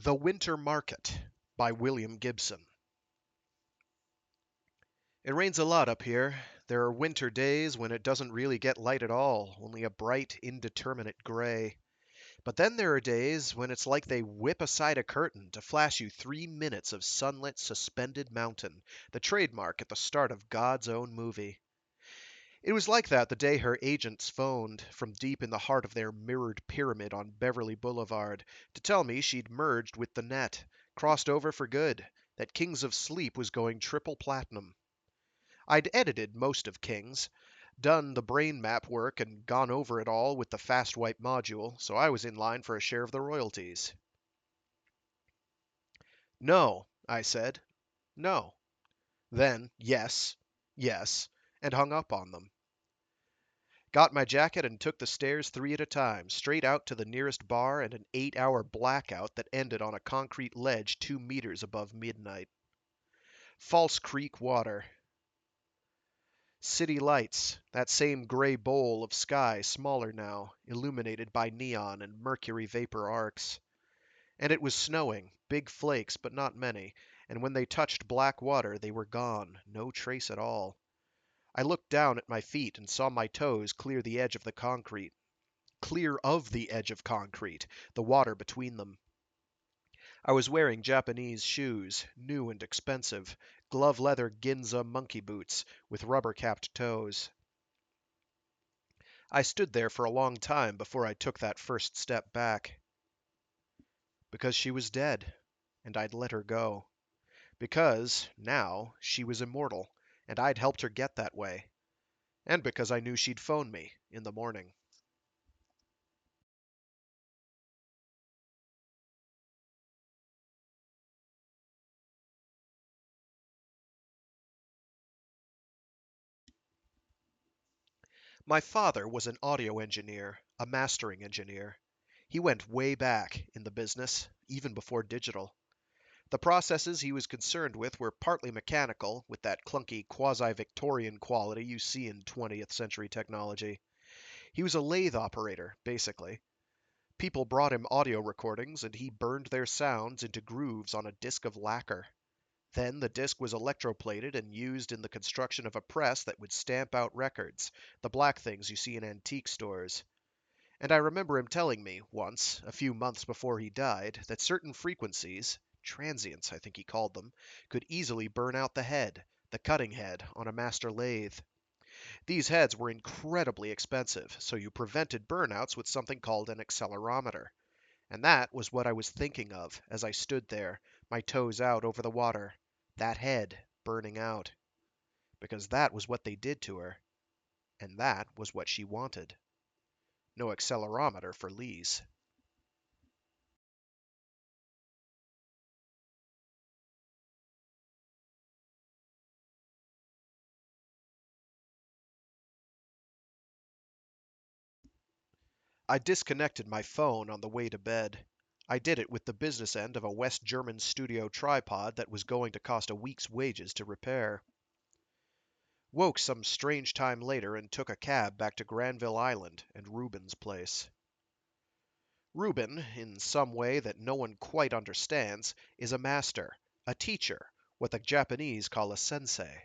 The Winter Market by William Gibson. It rains a lot up here. There are winter days when it doesn't really get light at all, only a bright, indeterminate gray. But then there are days when it's like they whip aside a curtain to flash you 3 minutes of sunlit, suspended mountain, the trademark at the start of God's own movie. It was like that the day her agents phoned from deep in the heart of their mirrored pyramid on Beverly Boulevard to tell me she'd merged with the net, crossed over for good, that Kings of Sleep was going triple platinum. I'd edited most of Kings, done the brain map work, and gone over it all with the fast wipe module, so I was in line for a share of the royalties. No, I said. No. Then, yes, yes, and hung up on them. Got my jacket and took the stairs 3 at a time, straight out to the nearest bar and an 8-hour blackout that ended on a concrete ledge 2 meters above midnight. False Creek water. City lights, that same gray bowl of sky, smaller now, illuminated by neon and mercury vapor arcs. And it was snowing, big flakes, but not many, and when they touched black water, they were gone, no trace at all. I looked down at my feet and saw my toes clear the edge of the concrete. Clear of the edge of concrete, the water between them. I was wearing Japanese shoes, new and expensive, glove leather Ginza monkey boots with rubber capped toes. I stood there for a long time before I took that first step back. Because she was dead, and I'd let her go. Because, now, she was immortal, and I'd helped her get that way. And because I knew she'd phone me in the morning. My father was an audio engineer, a mastering engineer. He went way back in the business, even before digital. The processes he was concerned with were partly mechanical, with that clunky quasi-Victorian quality you see in 20th century technology. He was a lathe operator, basically. People brought him audio recordings, and he burned their sounds into grooves on a disc of lacquer. Then the disc was electroplated and used in the construction of a press that would stamp out records, the black things you see in antique stores. And I remember him telling me, once, a few months before he died, that certain frequencies, transients I think he called them, could easily burn out the head, the cutting head, on a master lathe. These heads were incredibly expensive, so you prevented burnouts with something called an accelerometer. And that was what I was thinking of as I stood there, my toes out over the water. That head burning out. Because that was what they did to her. And that was what she wanted. No accelerometer for Lise. I disconnected my phone on the way to bed. I did it with the business end of a West German studio tripod that was going to cost a week's wages to repair. Woke some strange time later and took a cab back to Granville Island and Reuben's place. Reuben, in some way that no one quite understands, is a master, a teacher, what the Japanese call a sensei.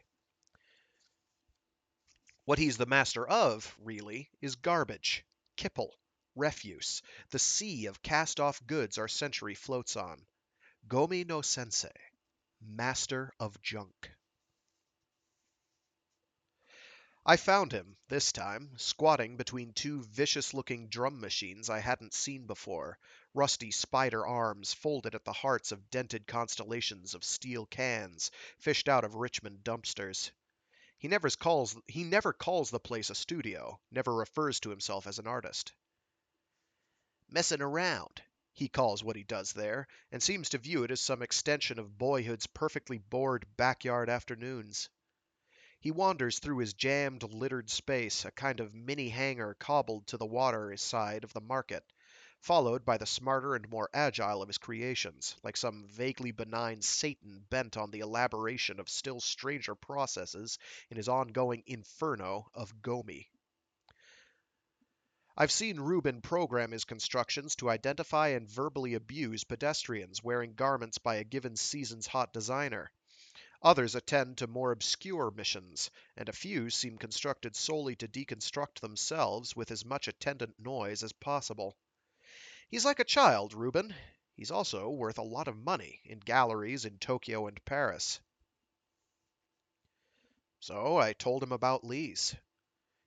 What he's the master of, really, is garbage, kipple, refuse, the sea of cast-off goods our century floats on. Gomi no sensei, master of junk. I found him, this time, squatting between two vicious-looking drum machines I hadn't seen before, rusty spider arms folded at the hearts of dented constellations of steel cans fished out of Richmond dumpsters. He never calls the place a studio, never refers to himself as an artist. Messin' around, he calls what he does there, and seems to view it as some extension of boyhood's perfectly bored backyard afternoons. He wanders through his jammed, littered space, a kind of mini hangar cobbled to the water side of the market, followed by the smarter and more agile of his creations, like some vaguely benign Satan bent on the elaboration of still stranger processes in his ongoing inferno of Gomi. I've seen Rubin program his constructions to identify and verbally abuse pedestrians wearing garments by a given season's hot designer. Others attend to more obscure missions, and a few seem constructed solely to deconstruct themselves with as much attendant noise as possible. He's like a child, Rubin. He's also worth a lot of money in galleries in Tokyo and Paris. So I told him about Lee's.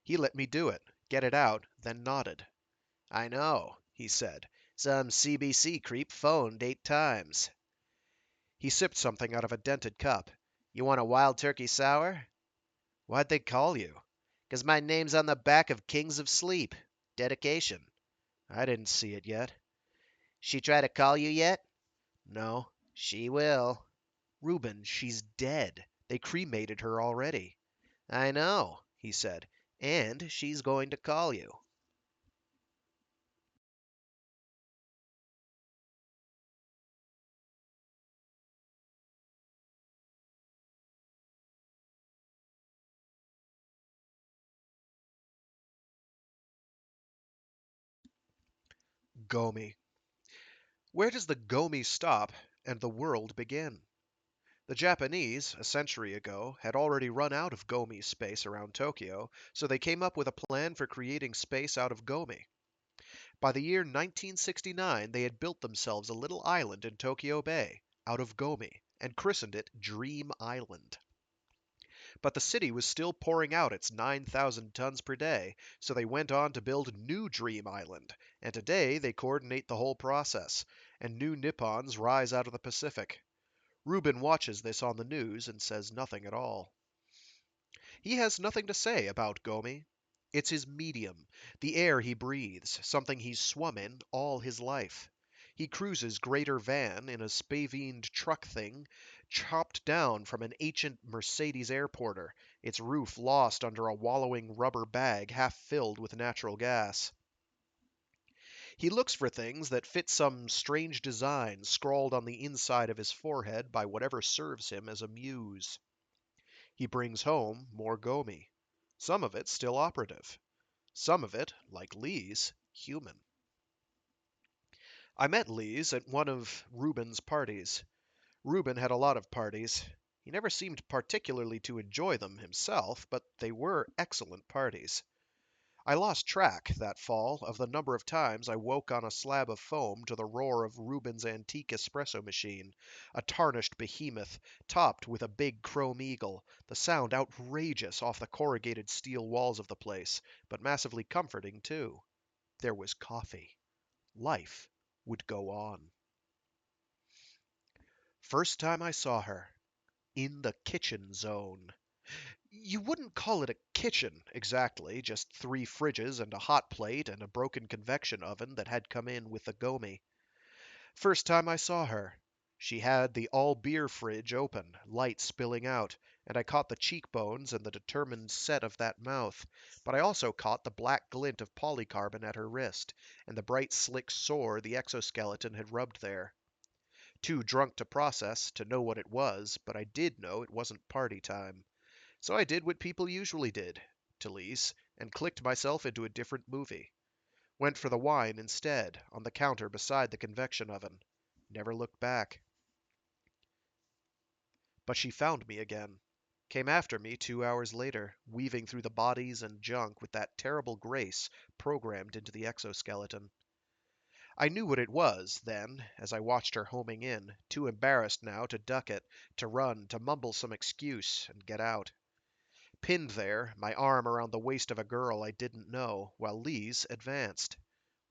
He let me do it, get it out, then nodded. I know, he said. Some CBC creep phoned 8 times. He sipped something out of a dented cup. You want a wild turkey sour? Why'd they call you? 'Cause my name's on the back of Kings of Sleep. Dedication. I didn't see it yet. She try to call you yet? No. She will. Reuben, she's dead. They cremated her already. I know, he said. And she's going to call you. Gomi. Where does the Gomi stop and the world begin? The Japanese, a century ago, had already run out of Gomi space around Tokyo, so they came up with a plan for creating space out of Gomi. By the year 1969, they had built themselves a little island in Tokyo Bay, out of Gomi, and christened it Dream Island. But the city was still pouring out its 9,000 tons per day, so they went on to build New Dream Island, and today they coordinate the whole process, and new Nippons rise out of the Pacific. Rubin watches this on the news and says nothing at all. He has nothing to say about Gomi. It's his medium, the air he breathes, something he's swum in all his life. He cruises Greater Van in a spavined truck thing, chopped down from an ancient Mercedes airporter, its roof lost under a wallowing rubber bag half filled with natural gas. He looks for things that fit some strange design scrawled on the inside of his forehead by whatever serves him as a muse. He brings home more Gomi. Some of it still operative. Some of it, like Lee's, human. I met Lee's at one of Rubin's parties. Rubin had a lot of parties. He never seemed particularly to enjoy them himself, but they were excellent parties. I lost track, that fall, of the number of times I woke on a slab of foam to the roar of Rubin's antique espresso machine, a tarnished behemoth, topped with a big chrome eagle, the sound outrageous off the corrugated steel walls of the place, but massively comforting, too. There was coffee. Life would go on. First time I saw her. In the kitchen zone. You wouldn't call it a kitchen, exactly, just 3 fridges and a hot plate and a broken convection oven that had come in with the Gomi. First time I saw her. She had the all-beer fridge open, light spilling out, and I caught the cheekbones and the determined set of that mouth, but I also caught the black glint of polycarbon at her wrist, and the bright slick sore the exoskeleton had rubbed there. Too drunk to process, to know what it was, but I did know it wasn't party time. So I did what people usually did, to Lise, and clicked myself into a different movie. Went for the wine instead, on the counter beside the convection oven. Never looked back. But she found me again. Came after me 2 hours later, weaving through the bodies and junk with that terrible grace programmed into the exoskeleton. I knew what it was, then, as I watched her homing in, too embarrassed now to duck it, to run, to mumble some excuse, and get out. Pinned there, my arm around the waist of a girl I didn't know, while Lise advanced.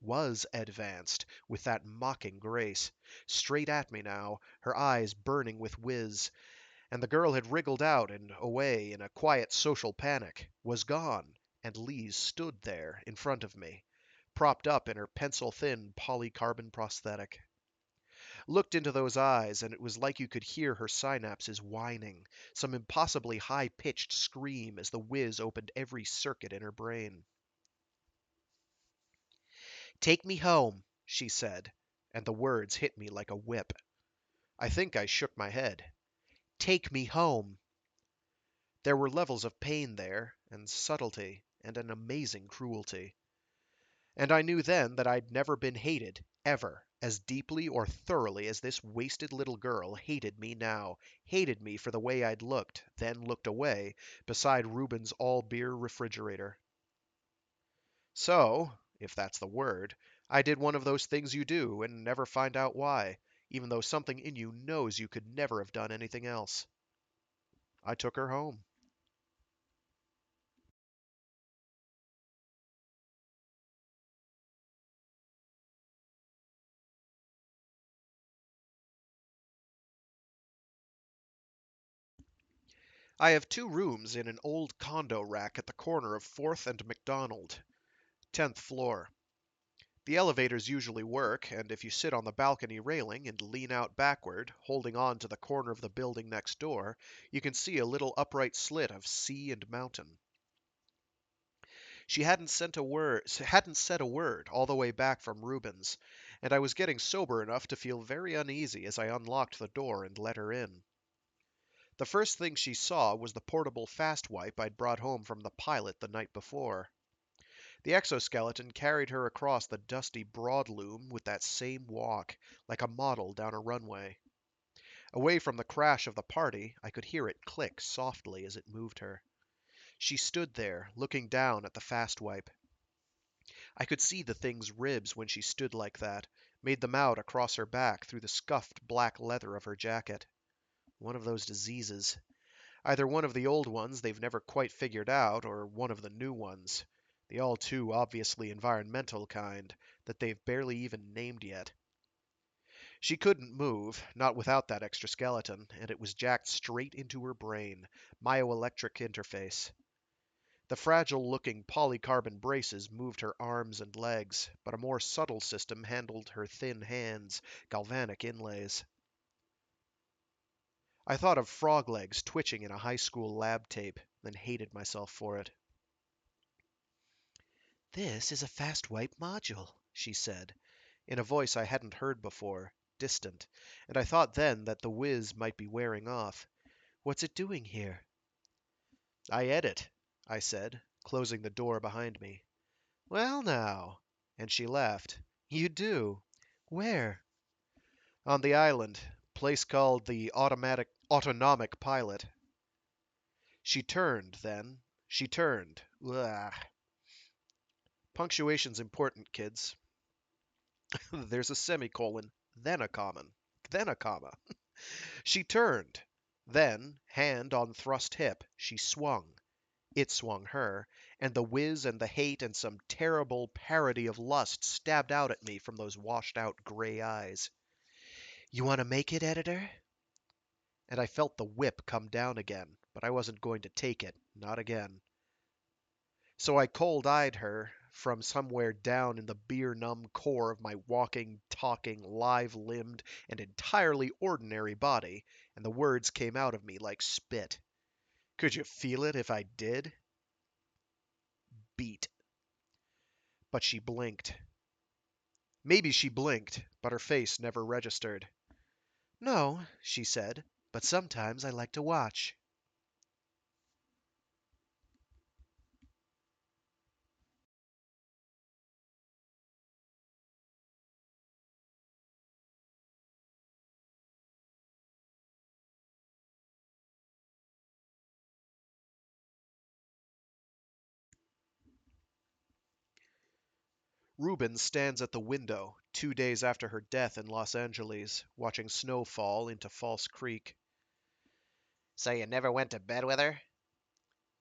Was advanced, with that mocking grace. Straight at me now, her eyes burning with whiz. And the girl had wriggled out and away in a quiet social panic, was gone, and Lise stood there in front of me, propped up in her pencil-thin polycarbon prosthetic. Looked into those eyes, and it was like you could hear her synapses whining, some impossibly high-pitched scream as the whiz opened every circuit in her brain. "Take me home," she said, and the words hit me like a whip. I think I shook my head. "Take me home." There were levels of pain there, and subtlety, and an amazing cruelty. And I knew then that I'd never been hated, ever, as deeply or thoroughly as this wasted little girl hated me now, hated me for the way I'd looked, then looked away, beside Reuben's all-beer refrigerator. So, if that's the word, I did one of those things you do and never find out why, even though something in you knows you could never have done anything else. I took her home. I have two rooms in an old condo rack at the corner of 4th and McDonald, 10th floor. The elevators usually work, and if you sit on the balcony railing and lean out backward, holding on to the corner of the building next door, you can see a little upright slit of sea and mountain. She hadn't said a word all the way back from Reuben's, and I was getting sober enough to feel very uneasy as I unlocked the door and let her in. The first thing she saw was the portable fast wipe I'd brought home from the pilot the night before. The exoskeleton carried her across the dusty broadloom with that same walk, like a model down a runway. Away from the crash of the party, I could hear it click softly as it moved her. She stood there, looking down at the fast wipe. I could see the thing's ribs when she stood like that, made them out across her back through the scuffed black leather of her jacket. One of those diseases. Either one of the old ones they've never quite figured out, or one of the new ones. The all too obviously environmental kind, that they've barely even named yet. She couldn't move, not without that extra skeleton, and it was jacked straight into her brain, myoelectric interface. The fragile-looking polycarbon braces moved her arms and legs, but a more subtle system handled her thin hands, galvanic inlays. I thought of frog legs twitching in a high school lab tape, then hated myself for it. "This is a fast wipe module," she said, in a voice I hadn't heard before, distant, and I thought then that the whiz might be wearing off. "What's it doing here?" "I edit," I said, closing the door behind me. "Well, now," and she laughed. "You do? Where?" "On the island. Place called the Autonomic Pilot." She turned, then. She turned. Ugh. Punctuation's important, kids. There's a semicolon, then a comma, then a comma. She turned. Then, hand on thrust hip, she swung. It swung her, and the whiz and the hate and some terrible parody of lust stabbed out at me from those washed out gray eyes. "You want to make it, editor?" And I felt the whip come down again, but I wasn't going to take it, not again. So I cold-eyed her from somewhere down in the beer-numb core of my walking, talking, live-limbed, and entirely ordinary body, and the words came out of me like spit. Could you feel it if I did? Beat. But she blinked. Maybe she blinked, but her face never registered. "No," she said, "but sometimes I like to watch." Reuben stands at the window 2 days after her death in Los Angeles, watching snow fall into False Creek. So you never went to bed with her?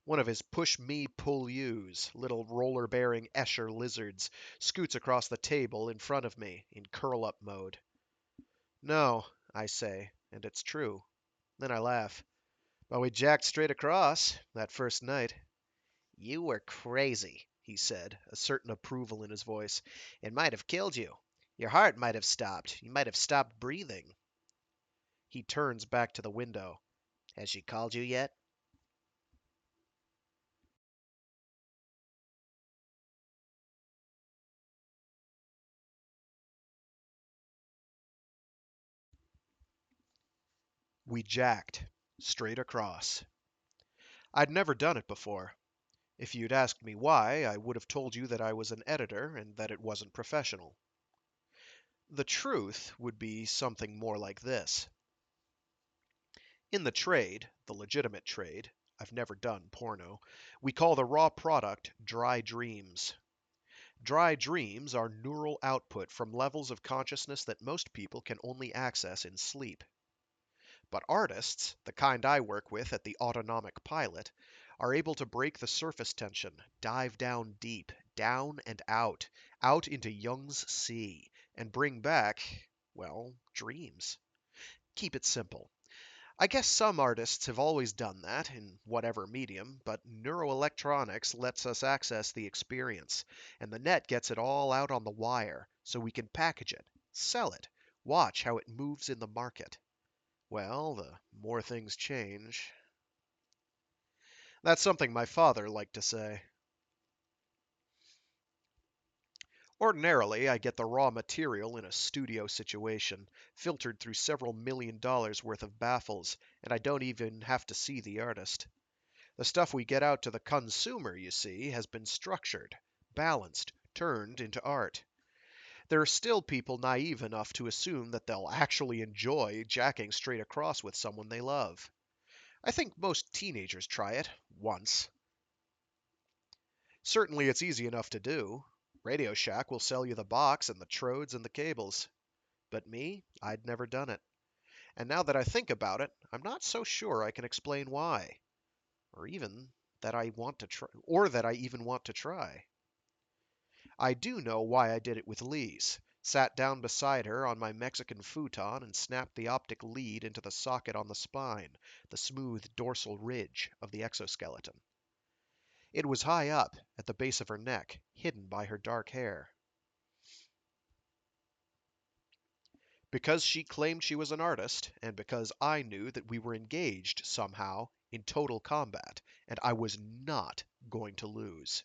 One of his push-me, pull-yous, little roller-bearing Escher lizards, scoots across the table in front of me, in curl-up mode. "No," I say, and it's true. Then I laugh. "But we jacked straight across, that first night." You were crazy, he said, a certain approval in his voice. It might have killed you. Your heart might have stopped. You might have stopped breathing. He turns back to the window. Has she called you yet? We jacked. Straight across. I'd never done it before. If you'd asked me why, I would have told you that I was an editor and that it wasn't professional. The truth would be something more like this. In the trade, the legitimate trade, I've never done porno, we call the raw product dry dreams. Dry dreams are neural output from levels of consciousness that most people can only access in sleep. But artists, the kind I work with at the Autonomic Pilot, are able to break the surface tension, dive down deep, down and out into Jung's sea, and bring back, well, dreams. Keep it simple. I guess some artists have always done that, in whatever medium, but neuroelectronics lets us access the experience, and the net gets it all out on the wire, so we can package it, sell it, watch how it moves in the market. Well, the more things change. That's something my father liked to say. Ordinarily, I get the raw material in a studio situation, filtered through several $1 million worth of baffles, and I don't even have to see the artist. The stuff we get out to the consumer, you see, has been structured, balanced, turned into art. There are still people naive enough to assume that they'll actually enjoy jacking straight across with someone they love. I think most teenagers try it, once. Certainly it's easy enough to do. Radio Shack will sell you the box and the trodes and the cables. But me, I'd never done it. And now that I think about it, I'm not so sure I can explain why. Or even that I want to try, or that I even want to try. I do know why I did it with Lise. Sat down beside her on my Mexican futon and snapped the optic lead into the socket on the spine, the smooth dorsal ridge of the exoskeleton. It was high up, at the base of her neck, hidden by her dark hair. Because she claimed she was an artist, and because I knew that we were engaged, somehow, in total combat, and I was not going to lose.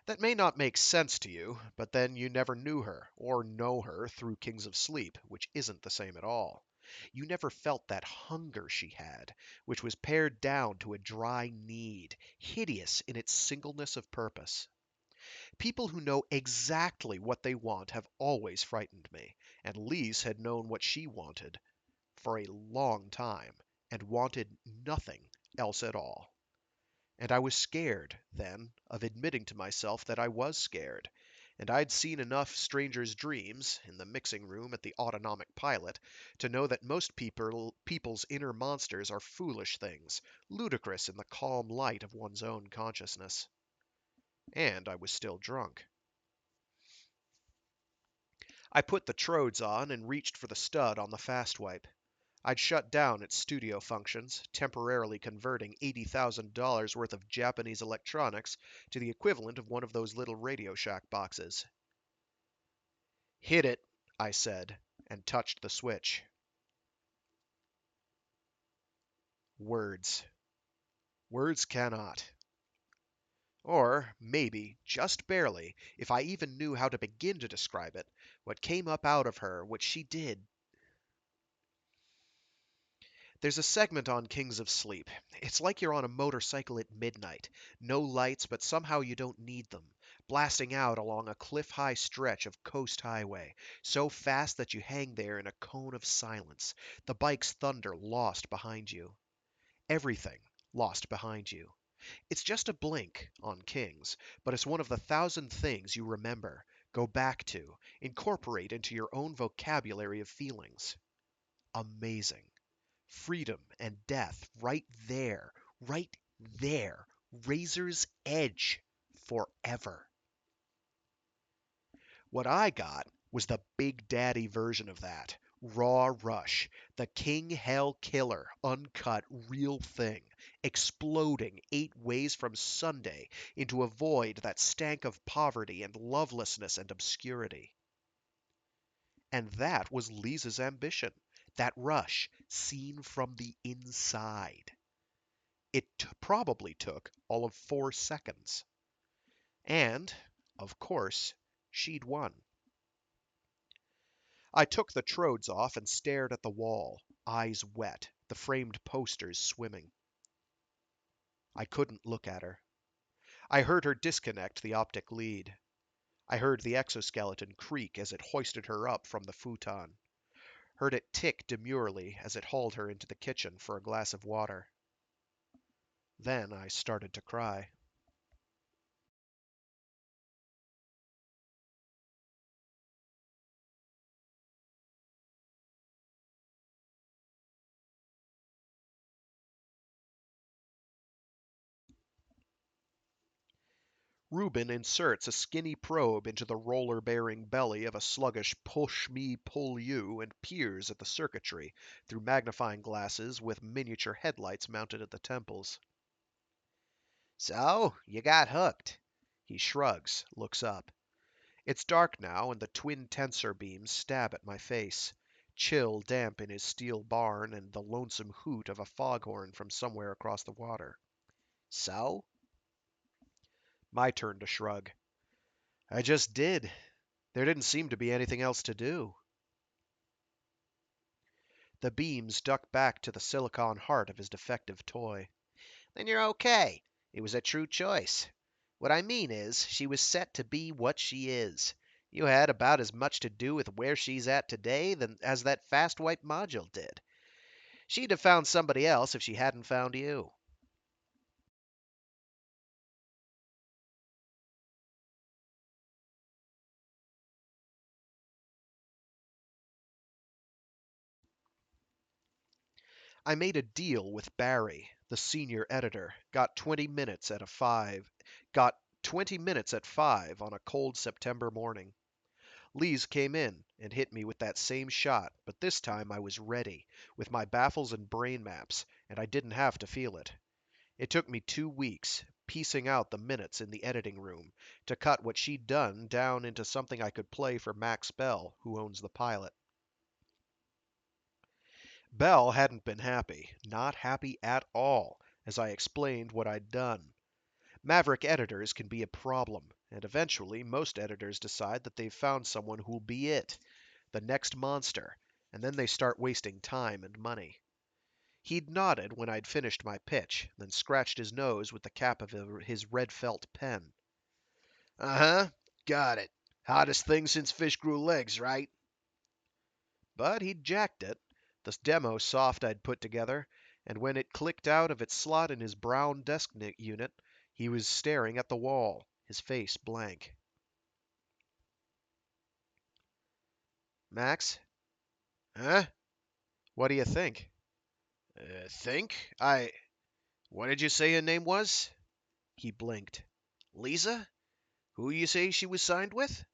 That may not make sense to you, but then you never knew her, or know her through Kings of Sleep, which isn't the same at all. You never felt that hunger she had, which was pared down to a dry need, hideous in its singleness of purpose. People who know exactly what they want have always frightened me, and Lise had known what she wanted for a long time, and wanted nothing else at all. And I was scared, then, of admitting to myself that I was scared, and I'd seen enough strangers' dreams, in the mixing room at the Autonomic Pilot, to know that most people's inner monsters are foolish things, ludicrous in the calm light of one's own consciousness. And I was still drunk. I put the trodes on and reached for the stud on the fast wipe. I'd shut down its studio functions, temporarily converting $80,000 worth of Japanese electronics to the equivalent of one of those little Radio Shack boxes. Hit it, I said, and touched the switch. Words. Words cannot. Or, maybe, just barely, if I even knew how to begin to describe it, what came up out of her, what she did. There's a segment on Kings of Sleep. It's like you're on a motorcycle at midnight. No lights, but somehow you don't need them. Blasting out along a cliff-high stretch of coast highway, so fast that you hang there in a cone of silence, the bike's thunder lost behind you. Everything lost behind you. It's just a blink on Kings, but it's one of the thousand things you remember, go back to, incorporate into your own vocabulary of feelings. Amazing. Freedom and death right there, razor's edge, forever. What I got was the Big Daddy version of that. Raw Rush, the King Hell Killer, uncut, real thing, exploding 8 ways from Sunday into a void that stank of poverty and lovelessness and obscurity. And that was Lisa's ambition. That rush, seen from the inside. It probably took all of 4 seconds. And, of course, she'd won. I took the trodes off and stared at the wall, eyes wet, the framed posters swimming. I couldn't look at her. I heard her disconnect the optic lead. I heard the exoskeleton creak as it hoisted her up from the futon. Heard it tick demurely as it hauled her into the kitchen for a glass of water. Then I started to cry. Reuben inserts a skinny probe into the roller-bearing belly of a sluggish push-me-pull-you and peers at the circuitry through magnifying glasses with miniature headlights mounted at the temples. So, you got hooked. He shrugs, looks up. It's dark now, and the twin tensor beams stab at my face. Chill damp in his steel barn and the lonesome hoot of a foghorn from somewhere across the water. So? My turn to shrug. I just did. There didn't seem to be anything else to do. The beams duck back to the silicon heart of his defective toy. Then you're okay. It was a true choice. What I mean is, she was set to be what she is. You had about as much to do with where she's at today as that fast wipe module did. She'd have found somebody else if she hadn't found you. I made a deal with Barry, the senior editor, got 20 minutes at 5 on a cold September morning. Lees came in and hit me with that same shot, but this time I was ready, with my baffles and brain maps, and I didn't have to feel it. It took me 2 weeks, piecing out the minutes in the editing room, to cut what she'd done down into something I could play for Max Bell, who owns the pilot. Bell hadn't been happy, not happy at all, as I explained what I'd done. Maverick editors can be a problem, and eventually most editors decide that they've found someone who'll be it, the next monster, and then they start wasting time and money. He'd nodded when I'd finished my pitch, then scratched his nose with the cap of his red felt pen. Uh-huh. Got it. Hottest thing since fish grew legs, right? But he'd jacked it, the demo soft I'd put together, and when it clicked out of its slot in his brown desk unit, he was staring at the wall, his face blank. Max, Huh? what do you think? Think? What did you say her name was? He blinked. Lisa? Who you say she was signed with?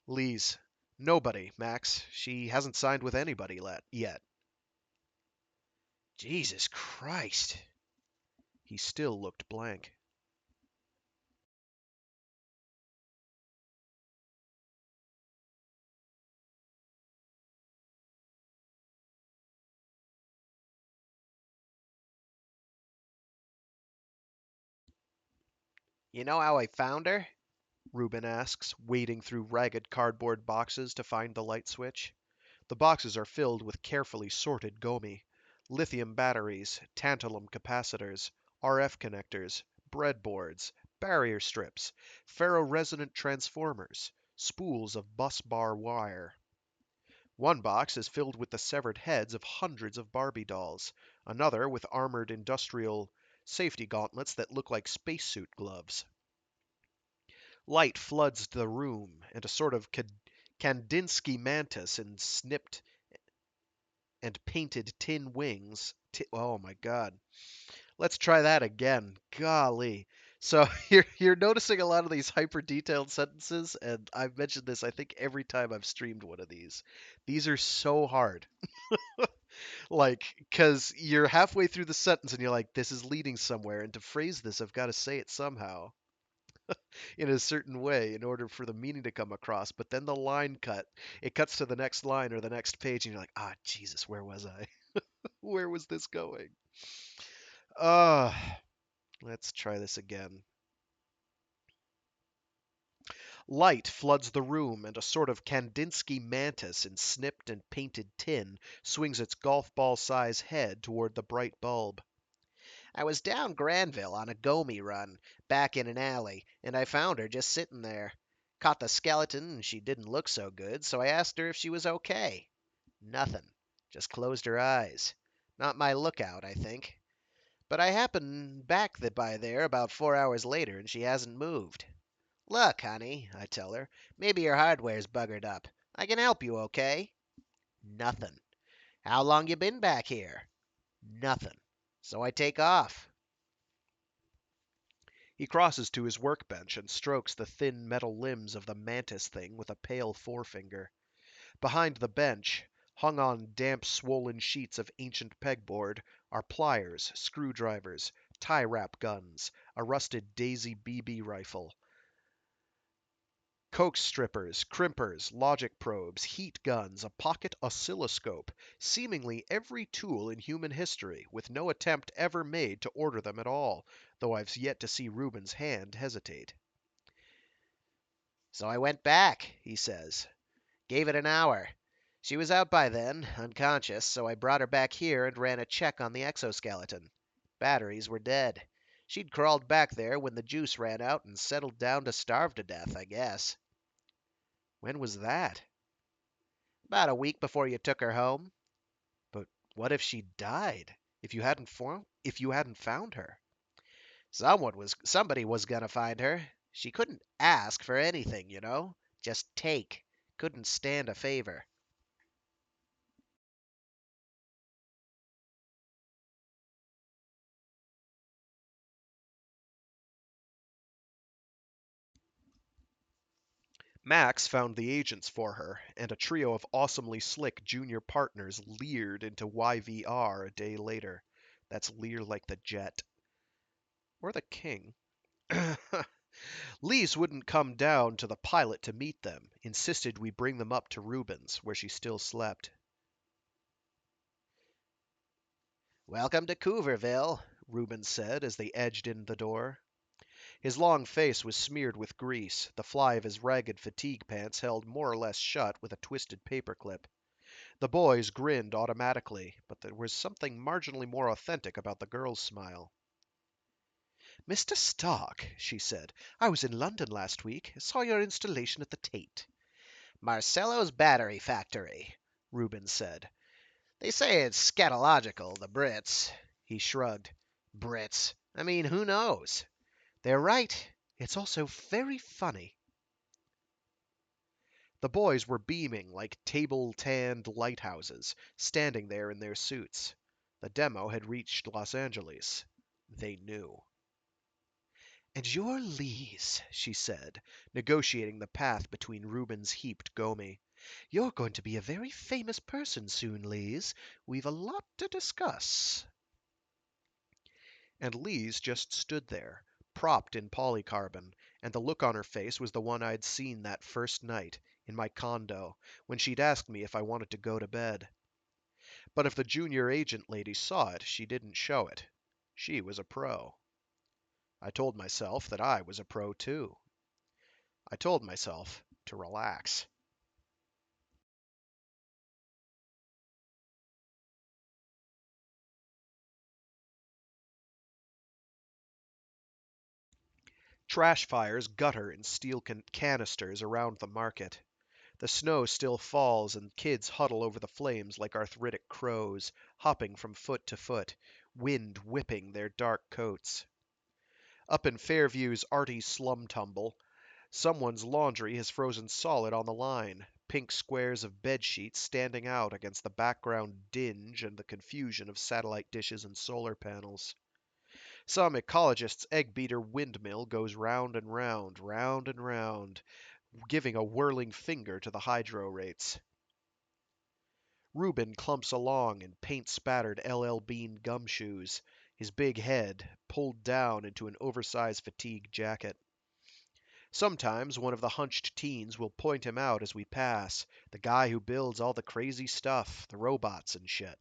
Lees. Nobody, Max. She hasn't signed with anybody yet. Jesus Christ. He still looked blank. You know how I found her? Reuben asks, wading through ragged cardboard boxes to find the light switch. The boxes are filled with carefully sorted gomi, lithium batteries, tantalum capacitors, RF connectors, breadboards, barrier strips, ferroresonant transformers, spools of bus bar wire. One box is filled with the severed heads of hundreds of Barbie dolls, another with armored industrial safety gauntlets that look like spacesuit gloves. Light floods the room, and a sort of Kandinsky mantis in snipped and painted tin wings. Oh my god. Let's try that again. Golly. So you're noticing a lot of these hyper detailed sentences, and I've mentioned this I think every time I've streamed one of these. These are so hard. Like, because you're halfway through the sentence and you're like, this is leading somewhere, and to phrase this, I've got to say it somehow in a certain way in order for the meaning to come across. But then the line it cuts to the next line or the next page, and you're like, ah, Jesus, where was I? Where was this going? Uh, let's try this again. Light floods the room, and a sort of Kandinsky mantis in snipped and painted tin swings its golf ball size head toward the bright bulb. I was down Granville on a Gomi run, back in an alley, and I found her just sitting there. Caught the skeleton, and she didn't look so good, so I asked her if she was okay. Nothing. Just closed her eyes. Not my lookout, I think. But I happened back by there about 4 hours later, and she hasn't moved. Look, honey, I tell her, maybe your hardware's buggered up. I can help you, okay? Nothing. How long you been back here? Nothing. So I take off. He crosses to his workbench and strokes the thin metal limbs of the mantis thing with a pale forefinger. Behind the bench, hung on damp, swollen sheets of ancient pegboard, are pliers, screwdrivers, tie wrap guns, a rusted Daisy BB rifle, coke strippers, crimpers, logic probes, heat guns, a pocket oscilloscope, seemingly every tool in human history, with no attempt ever made to order them at all, though I've yet to see Reuben's hand hesitate. So I went back, he says. Gave it an hour. She was out by then, unconscious, so I brought her back here and ran a check on the exoskeleton. Batteries were dead. She'd crawled back there when the juice ran out and settled down to starve to death, I guess. When was that? About a week before you took her home. But what if she died? If you hadn't found her? Somebody was gonna find her. She couldn't ask for anything, you know. Just take. Couldn't stand a favor. Max found the agents for her, and a trio of awesomely slick junior partners leered into YVR a day later. That's leer like the jet. Or the king. Lise wouldn't come down to the pilot to meet them, insisted we bring them up to Reuben's, where she still slept. Welcome to Cooverville, Reuben said as they edged in the door. His long face was smeared with grease, the fly of his ragged fatigue pants held more or less shut with a twisted paperclip. The boys grinned automatically, but there was something marginally more authentic about the girl's smile. "Mr. Stark," she said, "I was in London last week. Saw your installation at the Tate." Marcello's Battery Factory, Reuben said. They say it's scatological, the Brits. He shrugged. Brits. I mean, who knows? "They're right. It's also very funny." The boys were beaming like table-tanned lighthouses, standing there in their suits. The demo had reached Los Angeles. They knew. "And you're Lise," she said, negotiating the path between Reuben's heaped gomi. "You're going to be a very famous person soon, Lise. We've a lot to discuss." And Lise just stood there, propped in polycarbon, and the look on her face was the one I'd seen that first night, in my condo, when she'd asked me if I wanted to go to bed. But if the junior agent lady saw it, she didn't show it. She was a pro. I told myself that I was a pro too. I told myself to relax. Trash fires gutter in steel canisters around the market. The snow still falls, and kids huddle over the flames like arthritic crows, hopping from foot to foot, wind whipping their dark coats. Up in Fairview's arty slum tumble, someone's laundry has frozen solid on the line, pink squares of bed sheets standing out against the background dinge and the confusion of satellite dishes and solar panels. Some ecologist's egg beater windmill goes round and round, round and round, giving a whirling finger to the hydro rates. Reuben clumps along in paint-spattered LL Bean gumshoes, his big head pulled down into an oversized fatigue jacket. Sometimes one of the hunched teens will point him out as we pass, the guy who builds all the crazy stuff, the robots and shit.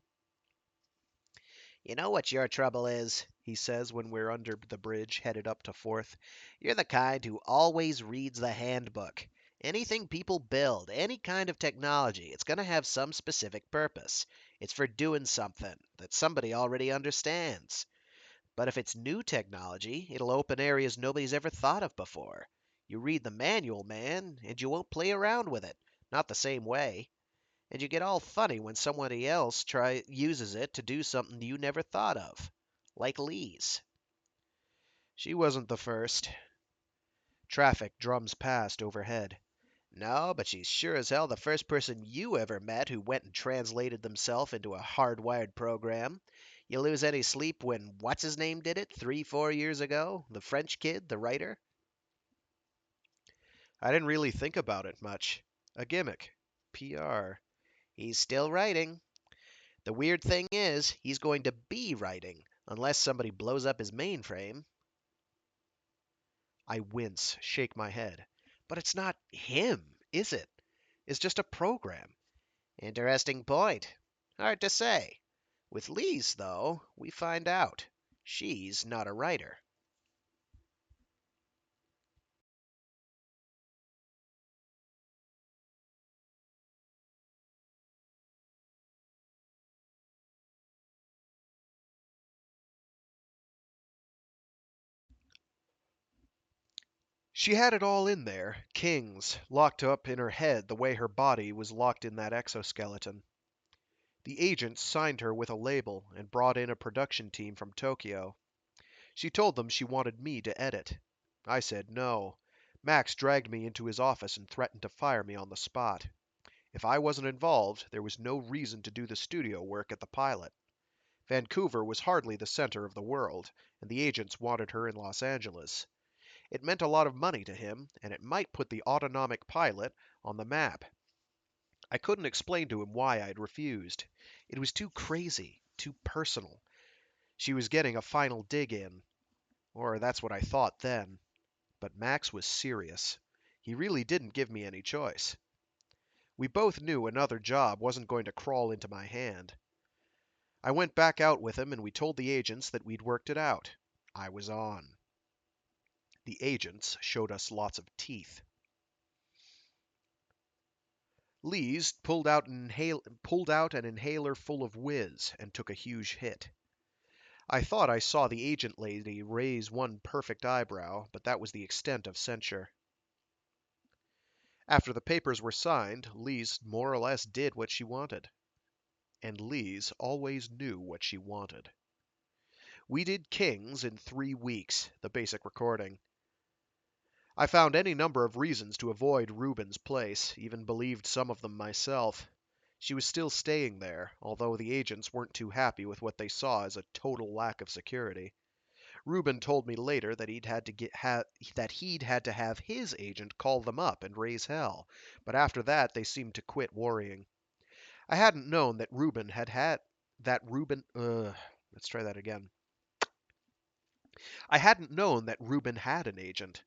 You know what your trouble is, he says when we're under the bridge headed up to Fourth. You're the kind who always reads the handbook. Anything people build, any kind of technology, it's going to have some specific purpose. It's for doing something that somebody already understands. But if it's new technology, it'll open areas nobody's ever thought of before. You read the manual, man, and you won't play around with it. Not the same way. And you get all funny when somebody else uses it to do something you never thought of. Like Lee's. She wasn't the first. Traffic drums past overhead. No, but she's sure as hell the first person you ever met who went and translated themselves into a hardwired program. You lose any sleep when what's his name did it 3, 4 years ago? The French kid, the writer? I didn't really think about it much. A gimmick. PR. He's still writing. The weird thing is, he's going to be writing, unless somebody blows up his mainframe. I wince, shake my head. But it's not him, is it? It's just a program. Interesting point. Hard to say. With Lee's, though, we find out. She's not a writer. She had it all in there, King's, locked up in her head the way her body was locked in that exoskeleton. The agents signed her with a label and brought in a production team from Tokyo. She told them she wanted me to edit. I said no. Max dragged me into his office and threatened to fire me on the spot. If I wasn't involved, there was no reason to do the studio work at the pilot. Vancouver was hardly the center of the world, and the agents wanted her in Los Angeles. It meant a lot of money to him, and it might put the autonomic pilot on the map. I couldn't explain to him why I'd refused. It was too crazy, too personal. She was getting a final dig in. Or that's what I thought then. But Max was serious. He really didn't give me any choice. We both knew another job wasn't going to crawl into my hand. I went back out with him and we told the agents that we'd worked it out. I was on. The agents showed us lots of teeth. Lees pulled out an inhaler full of whiz and took a huge hit. I thought I saw the agent lady raise one perfect eyebrow, but that was the extent of censure. After the papers were signed, Lees more or less did what she wanted. And Lees always knew what she wanted. We did King's in 3 weeks, the basic recording. I found any number of reasons to avoid Rubin's place, even believed some of them myself. She was still staying there, although the agents weren't too happy with what they saw as a total lack of security. Rubin told me later that he'd had to have his agent call them up and raise hell, but after that they seemed to quit worrying. I hadn't known that Rubin had had that Rubin. Let's try that again. I hadn't known that Rubin had an agent.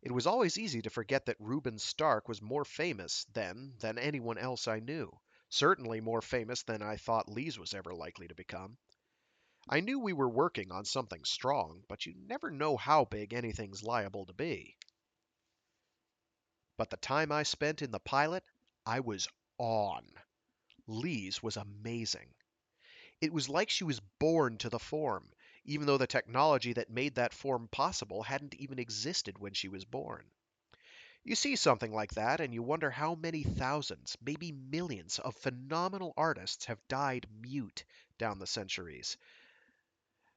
It was always easy to forget that Reuben Stark was more famous then than anyone else I knew, certainly more famous than I thought Lee's was ever likely to become. I knew we were working on something strong, but you never know how big anything's liable to be. But the time I spent in the pilot, I was on. Lee's was amazing. It was like she was born to the form, even though the technology that made that form possible hadn't even existed when she was born. You see something like that, and you wonder how many thousands, maybe millions, of phenomenal artists have died mute down the centuries.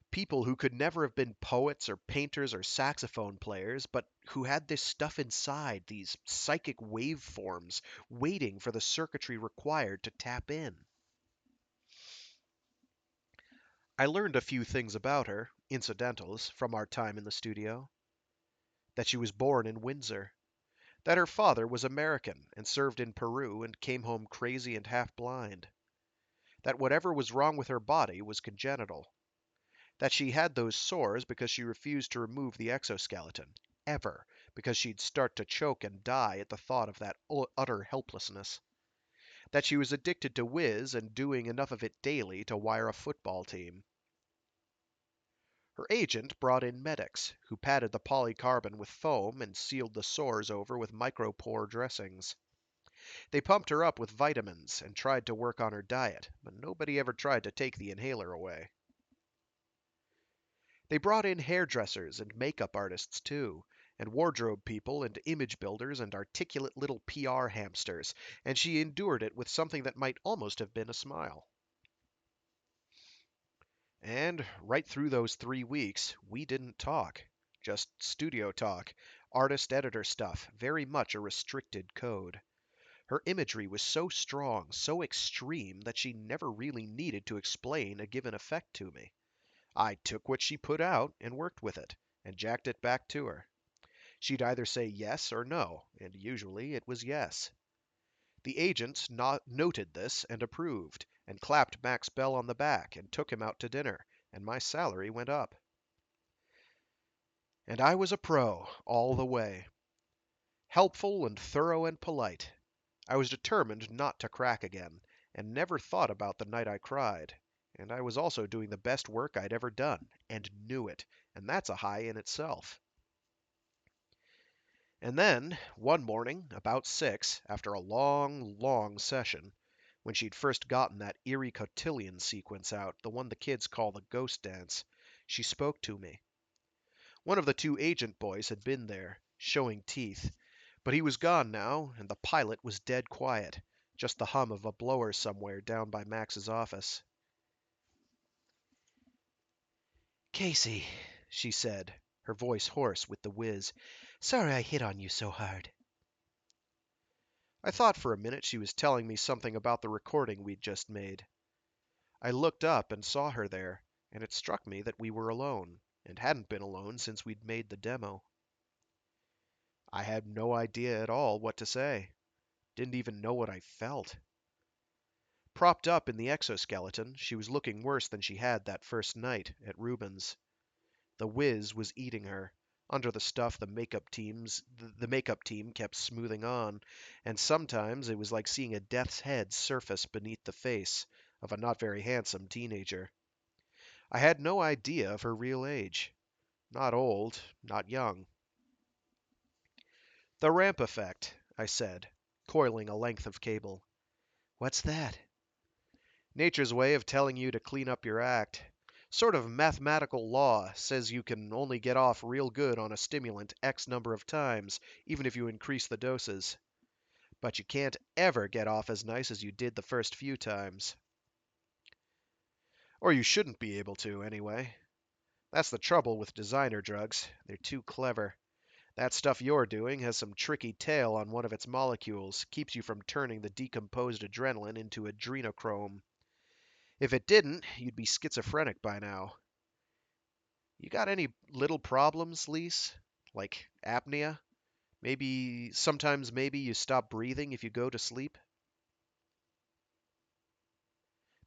People who could never have been poets or painters or saxophone players, but who had this stuff inside, these psychic waveforms, waiting for the circuitry required to tap in. I learned a few things about her, incidentals, from our time in the studio. That she was born in Windsor. That her father was American and served in Peru and came home crazy and half blind. That whatever was wrong with her body was congenital. That she had those sores because she refused to remove the exoskeleton, ever, because she'd start to choke and die at the thought of that utter helplessness. That she was addicted to whiz and doing enough of it daily to wire a football team. Her agent brought in medics, who patted the polycarbon with foam and sealed the sores over with micropore dressings. They pumped her up with vitamins and tried to work on her diet, but nobody ever tried to take the inhaler away. They brought in hairdressers and makeup artists too, and wardrobe people and image builders and articulate little PR hamsters, and she endured it with something that might almost have been a smile. And right through those 3 weeks, we didn't talk. Just studio talk, artist editor stuff, very much a restricted code. Her imagery was so strong, so extreme, that she never really needed to explain a given effect to me. I took what she put out and worked with it, and jacked it back to her. She'd either say yes or no, and usually it was yes. The agent noted this and approved, and clapped Max Bell on the back and took him out to dinner, and my salary went up. And I was a pro all the way. Helpful and thorough and polite. I was determined not to crack again, and never thought about the night I cried. And I was also doing the best work I'd ever done, and knew it, and that's a high in itself. And then, one morning, about 6, after a long, long session, when she'd first gotten that eerie cotillion sequence out, the one the kids call the ghost dance, she spoke to me. One of the 2 agent boys had been there, showing teeth, but he was gone now, and the pilot was dead quiet, just the hum of a blower somewhere down by Max's office. "Casey," she said, her voice hoarse with the whiz, "sorry I hit on you so hard." I thought for a minute she was telling me something about the recording we'd just made. I looked up and saw her there, and it struck me that we were alone, and hadn't been alone since we'd made the demo. I had no idea at all what to say. Didn't even know what I felt. Propped up in the exoskeleton, she was looking worse than she had that first night at Rubens. The whiz was eating her, under the stuff the makeup team kept smoothing on, and sometimes it was like seeing a death's head surface beneath the face of a not very handsome teenager. I had no idea of her real age. Not old, not young. "The ramp effect," I said, coiling a length of cable. "What's that?" "Nature's way of telling you to clean up your act. Sort of mathematical law says you can only get off real good on a stimulant X number of times, even if you increase the doses. But you can't ever get off as nice as you did the first few times. Or you shouldn't be able to, anyway. That's the trouble with designer drugs. They're too clever. That stuff you're doing has some tricky tail on one of its molecules, keeps you from turning the decomposed adrenaline into adrenochrome. If it didn't, you'd be schizophrenic by now. You got any little problems, Lise? Like apnea? Sometimes you stop breathing if you go to sleep?"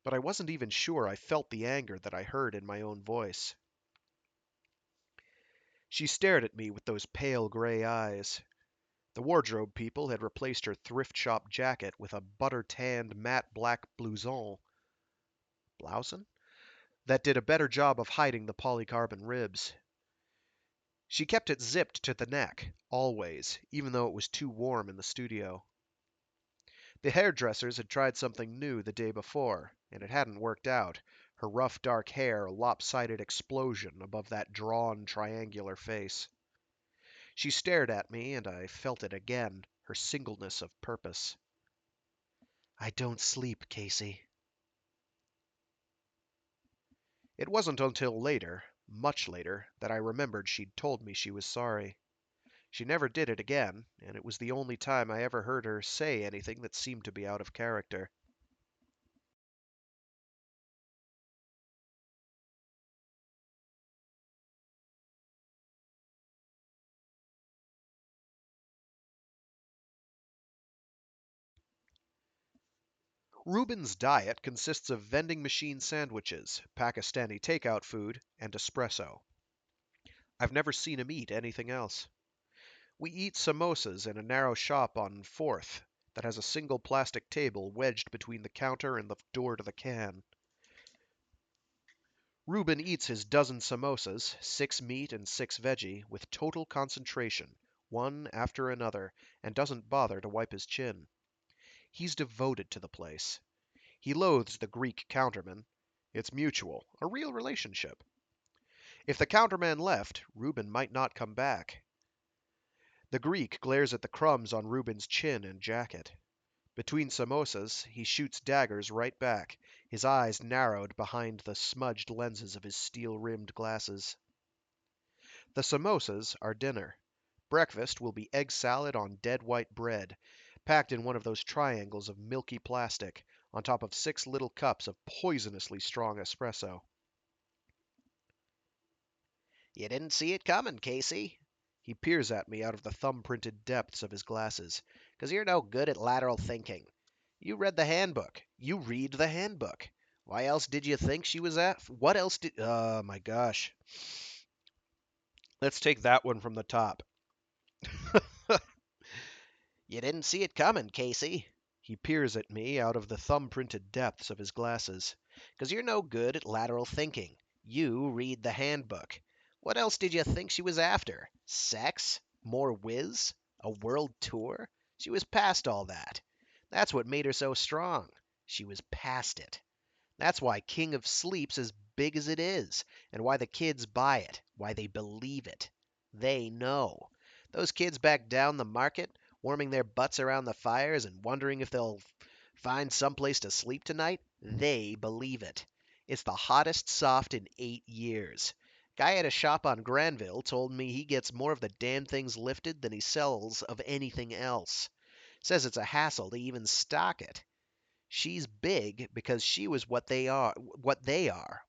But I wasn't even sure I felt the anger that I heard in my own voice. She stared at me with those pale gray eyes. The wardrobe people had replaced her thrift shop jacket with a butter-tanned matte black blouson that did a better job of hiding the polycarbon ribs. She kept it zipped to the neck, always, even though it was too warm in the studio. The hairdressers had tried something new the day before, and it hadn't worked out, her rough dark hair a lopsided explosion above that drawn triangular face. She stared at me, and I felt it again, her singleness of purpose. "I don't sleep, Casey." It wasn't until later, much later, that I remembered she'd told me she was sorry. She never did it again, and it was the only time I ever heard her say anything that seemed to be out of character. Reuben's diet consists of vending machine sandwiches, Pakistani takeout food, and espresso. I've never seen him eat anything else. We eat samosas in a narrow shop on 4th that has a single plastic table wedged between the counter and the door to the can. Reuben eats his dozen samosas, 6 meat and 6 veggie, with total concentration, one after another, and doesn't bother to wipe his chin. He's devoted to the place. He loathes the Greek counterman. It's mutual, a real relationship. If the counterman left, Reuben might not come back. The Greek glares at the crumbs on Reuben's chin and jacket. Between samosas, he shoots daggers right back, his eyes narrowed behind the smudged lenses of his steel-rimmed glasses. The samosas are dinner. Breakfast will be egg salad on dead white bread, packed in one of those triangles of milky plastic, on top of 6 little cups of poisonously strong espresso. You didn't see it coming, Casey. He peers at me out of the thumb-printed depths of his glasses. 'Cause you're no good at lateral thinking. You read the handbook. You read the handbook. Why else did you think she was at? What else did? Oh my gosh. Let's take that one from the top. You didn't see it coming, Casey. He peers at me out of the thumb-printed depths of his glasses. 'Cause you're no good at lateral thinking. You read the handbook. What else did you think she was after? Sex? More whiz? A world tour? She was past all that. That's what made her so strong. She was past it. That's why King of Sleep's as big as it is, and why the kids buy it, why they believe it. They know. Those kids back down the market, warming their butts around the fires and wondering if they'll find someplace to sleep tonight, they believe it. It's the hottest soft in 8 years. Guy at a shop on Granville told me he gets more of the damn things lifted than he sells of anything else. Says it's a hassle to even stock it. She's big because she was what they are,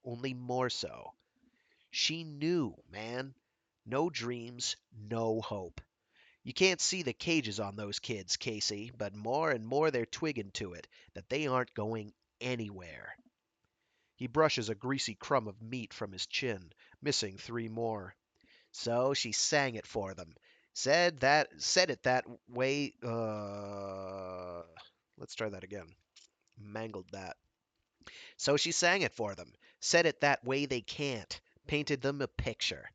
only more so. She knew, man. No dreams, no hope. You can't see the cages on those kids, Casey, but more and more they're twigging to it, that they aren't going anywhere. He brushes a greasy crumb of meat from his chin, missing 3 more. So she sang it for them. Said it that way. Let's try that again. Mangled that. So she sang it for them. Said it that way they can't. Painted them a picture.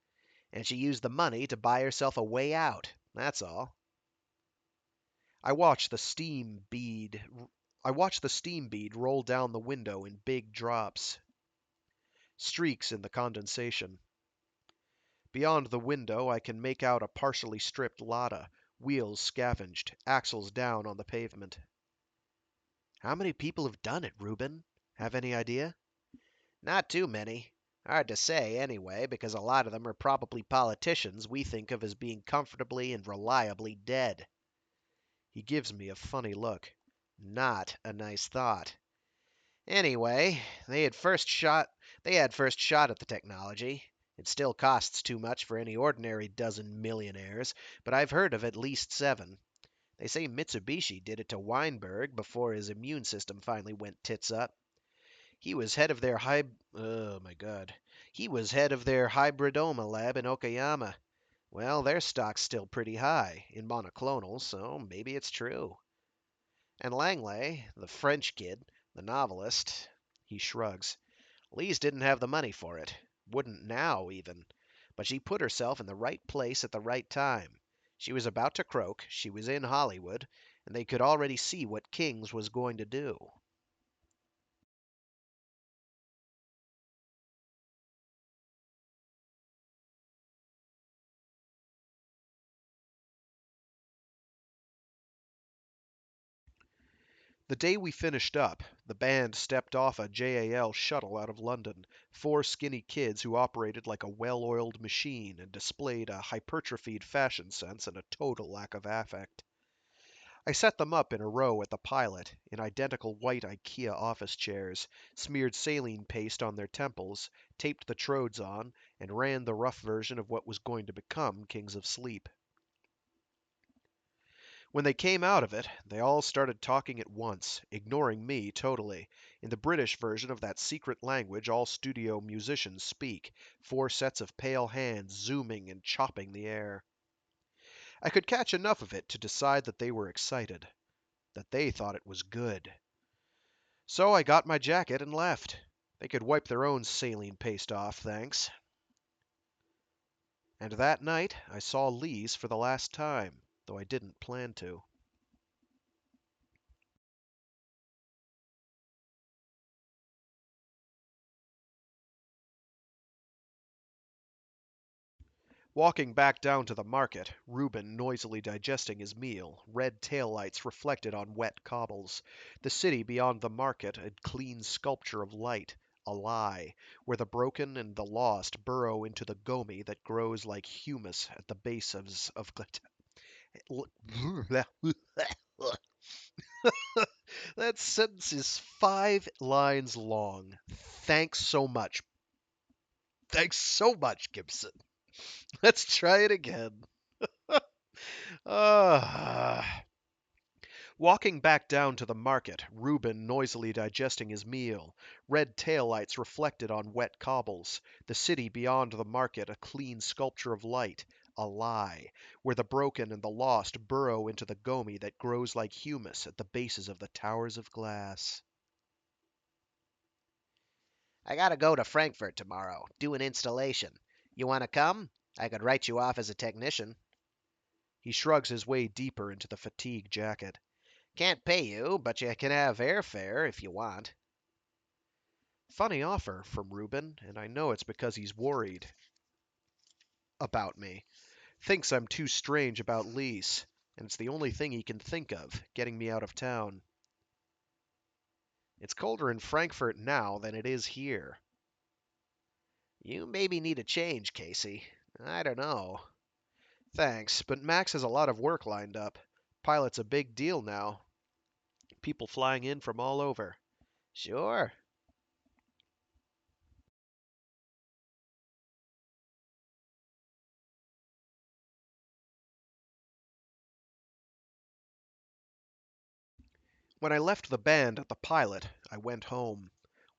And she used the money to buy herself a way out. That's all. I watch the steam bead. I watch the steam bead roll down the window in big drops, streaks in the condensation. Beyond the window, I can make out a partially stripped Lada, wheels scavenged, axles down on the pavement. How many people have done it, Reuben? Have any idea? Not too many. Hard to say, anyway, because a lot of them are probably politicians we think of as being comfortably and reliably dead. He gives me a funny look. Not a nice thought. Anyway, they had first shot at the technology. It still costs too much for any ordinary dozen millionaires, but I've heard of at least 7. They say Mitsubishi did it to Weinberg before his immune system finally went tits up. He was head of their oh my god. He was head of their hybridoma lab in Okayama. Well, their stock's still pretty high in monoclonals, so maybe it's true. And Langley, the French kid, the novelist, he shrugs. Lise didn't have the money for it. Wouldn't now, even. But she put herself in the right place at the right time. She was about to croak, she was in Hollywood, and they could already see what King's was going to do. The day we finished up, the band stepped off a JAL shuttle out of London, 4 skinny kids who operated like a well-oiled machine and displayed a hypertrophied fashion sense and a total lack of affect. I set them up in a row at the pilot, in identical white IKEA office chairs, smeared saline paste on their temples, taped the trodes on, and ran the rough version of what was going to become Kings of Sleep. When they came out of it, they all started talking at once, ignoring me totally, in the British version of that secret language all studio musicians speak, 4 sets of pale hands zooming and chopping the air. I could catch enough of it to decide that they were excited, that they thought it was good. So I got my jacket and left. They could wipe their own saline paste off, thanks. And that night I saw Lise for the last time, though I didn't plan to. Walking back down to the market, Reuben noisily digesting his meal, red taillights reflected on wet cobbles. The city beyond the market, a clean sculpture of light, a lie, where the broken and the lost burrow into the gomi that grows like humus at the base of That sentence is 5 lines long. Thanks so much. Thanks so much, Gibson. Let's try it again. Ah. Walking back down to the market, Reuben noisily digesting his meal, red taillights reflected on wet cobbles, the city beyond the market a clean sculpture of light, a lie, where the broken and the lost burrow into the gomi that grows like humus at the bases of the towers of glass. I gotta go to Frankfurt tomorrow, do an installation. You wanna come? I could write you off as a technician. He shrugs his way deeper into the fatigue jacket. Can't pay you, but you can have airfare if you want. Funny offer from Reuben, and I know it's because he's worried about me. Thinks I'm too strange about Lise, and it's the only thing he can think of, getting me out of town. It's colder in Frankfurt now than it is here. You maybe need a change, Casey. I don't know. Thanks, but Max has a lot of work lined up. Pilot's a big deal now. People flying in from all over. Sure. When I left the band at the Pilot, I went home.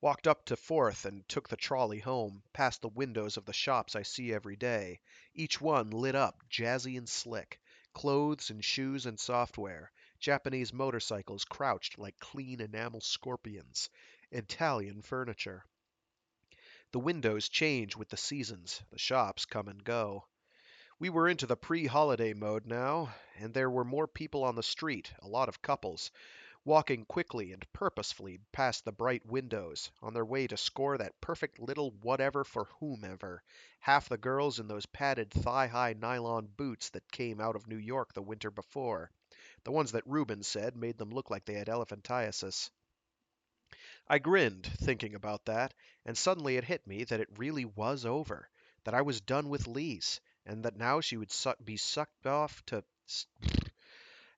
Walked up to Fourth and took the trolley home, past the windows of the shops I see every day, each one lit up, jazzy and slick. Clothes and shoes and software. Japanese motorcycles crouched like clean enamel scorpions. Italian furniture. The windows change with the seasons, the shops come and go. We were into the pre-holiday mode now, and there were more people on the street, a lot of couples, walking quickly and purposefully past the bright windows, on their way to score that perfect little whatever for whomever, half the girls in those padded thigh-high nylon boots that came out of New York the winter before, the ones that Reuben said made them look like they had elephantiasis. I grinned, thinking about that, and suddenly it hit me that it really was over, that I was done with Lise, and that now she would be sucked off to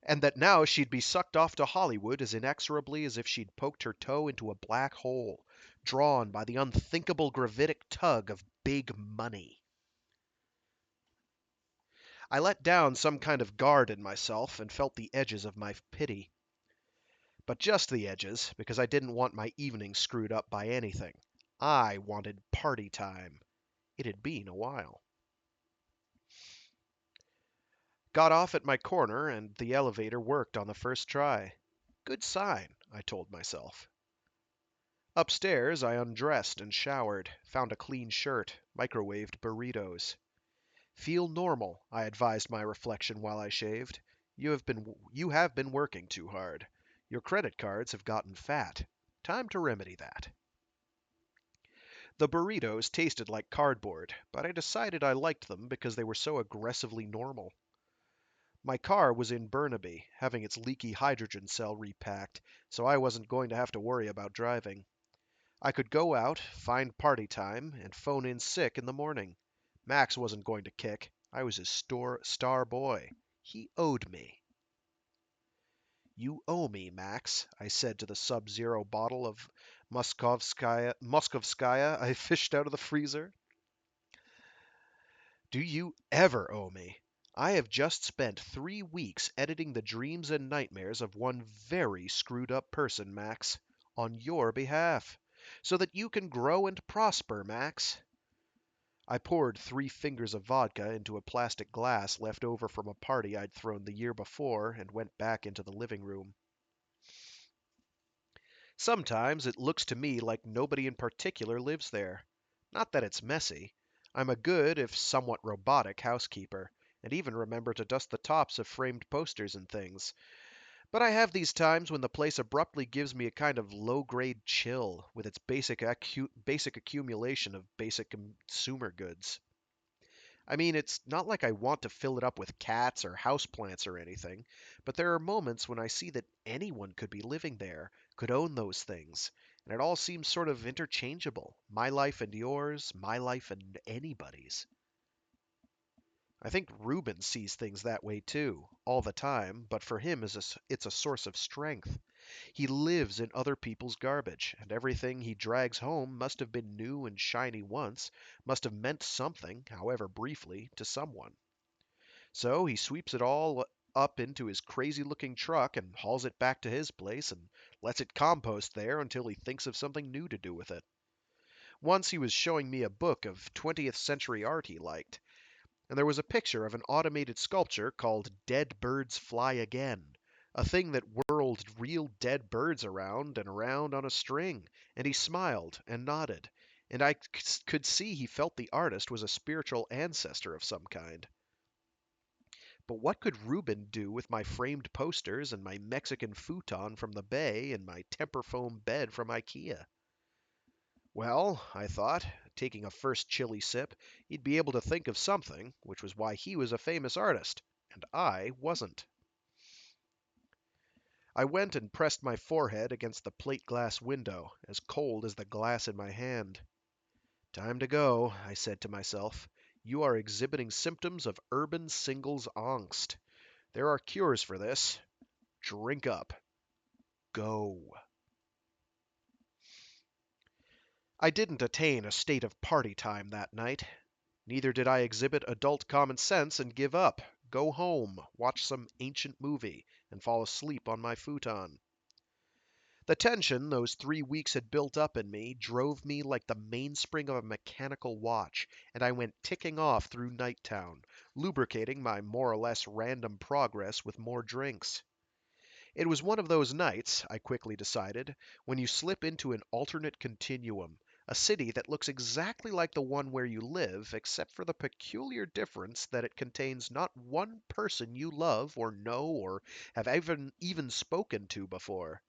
and that now she'd be sucked off to Hollywood as inexorably as if she'd poked her toe into a black hole, drawn by the unthinkable gravitic tug of big money. I let down some kind of guard in myself and felt the edges of my pity. But just the edges, because I didn't want my evening screwed up by anything. I wanted party time. It had been a while. Got off at my corner, and the elevator worked on the first try. Good sign, I told myself. Upstairs, I undressed and showered, found a clean shirt, microwaved burritos. Feel normal, I advised my reflection while I shaved. You have been working too hard. Your credit cards have gotten fat. Time to remedy that. The burritos tasted like cardboard, but I decided I liked them because they were so aggressively normal. My car was in Burnaby, having its leaky hydrogen cell repacked, so I wasn't going to have to worry about driving. I could go out, find party time, and phone in sick in the morning. Max wasn't going to kick. I was his star boy. He owed me. You owe me, Max, I said to the sub-zero bottle of Moskovskaya I fished out of the freezer. Do you ever owe me? I have just spent 3 weeks editing the dreams and nightmares of one very screwed up person, Max, on your behalf, so that you can grow and prosper, Max. I poured 3 fingers of vodka into a plastic glass left over from a party I'd thrown the year before and went back into the living room. Sometimes it looks to me like nobody in particular lives there. Not that it's messy. I'm a good, if somewhat robotic, housekeeper, and even remember to dust the tops of framed posters and things. But I have these times when the place abruptly gives me a kind of low-grade chill with its basic accumulation of basic consumer goods. I mean, it's not like I want to fill it up with cats or houseplants or anything, but there are moments when I see that anyone could be living there, could own those things, and it all seems sort of interchangeable. My life and yours, my life and anybody's. I think Ruben sees things that way too, all the time, but for him it's a source of strength. He lives in other people's garbage, and everything he drags home must have been new and shiny once, must have meant something, however briefly, to someone. So he sweeps it all up into his crazy looking truck and hauls it back to his place and lets it compost there until he thinks of something new to do with it. Once he was showing me a book of 20th century art he liked, and there was a picture of an automated sculpture called Dead Birds Fly Again, a thing that whirled real dead birds around and around on a string, and he smiled and nodded, and I could see he felt the artist was a spiritual ancestor of some kind. But what could Reuben do with my framed posters and my Mexican futon from the Bay and my Temperfoam bed from IKEA? Well, I thought, taking a first chilly sip, he'd be able to think of something, which was why he was a famous artist, and I wasn't. I went and pressed my forehead against the plate glass window, as cold as the glass in my hand. Time to go, I said to myself. You are exhibiting symptoms of urban singles angst. There are cures for this. Drink up. Go. I didn't attain a state of party time that night. Neither did I exhibit adult common sense and give up, go home, watch some ancient movie, and fall asleep on my futon. The tension those 3 weeks had built up in me drove me like the mainspring of a mechanical watch, and I went ticking off through Nighttown, lubricating my more or less random progress with more drinks. It was one of those nights, I quickly decided, when you slip into an alternate continuum, a city that looks exactly like the one where you live, except for the peculiar difference that it contains not one person you love or know or have even spoken to before.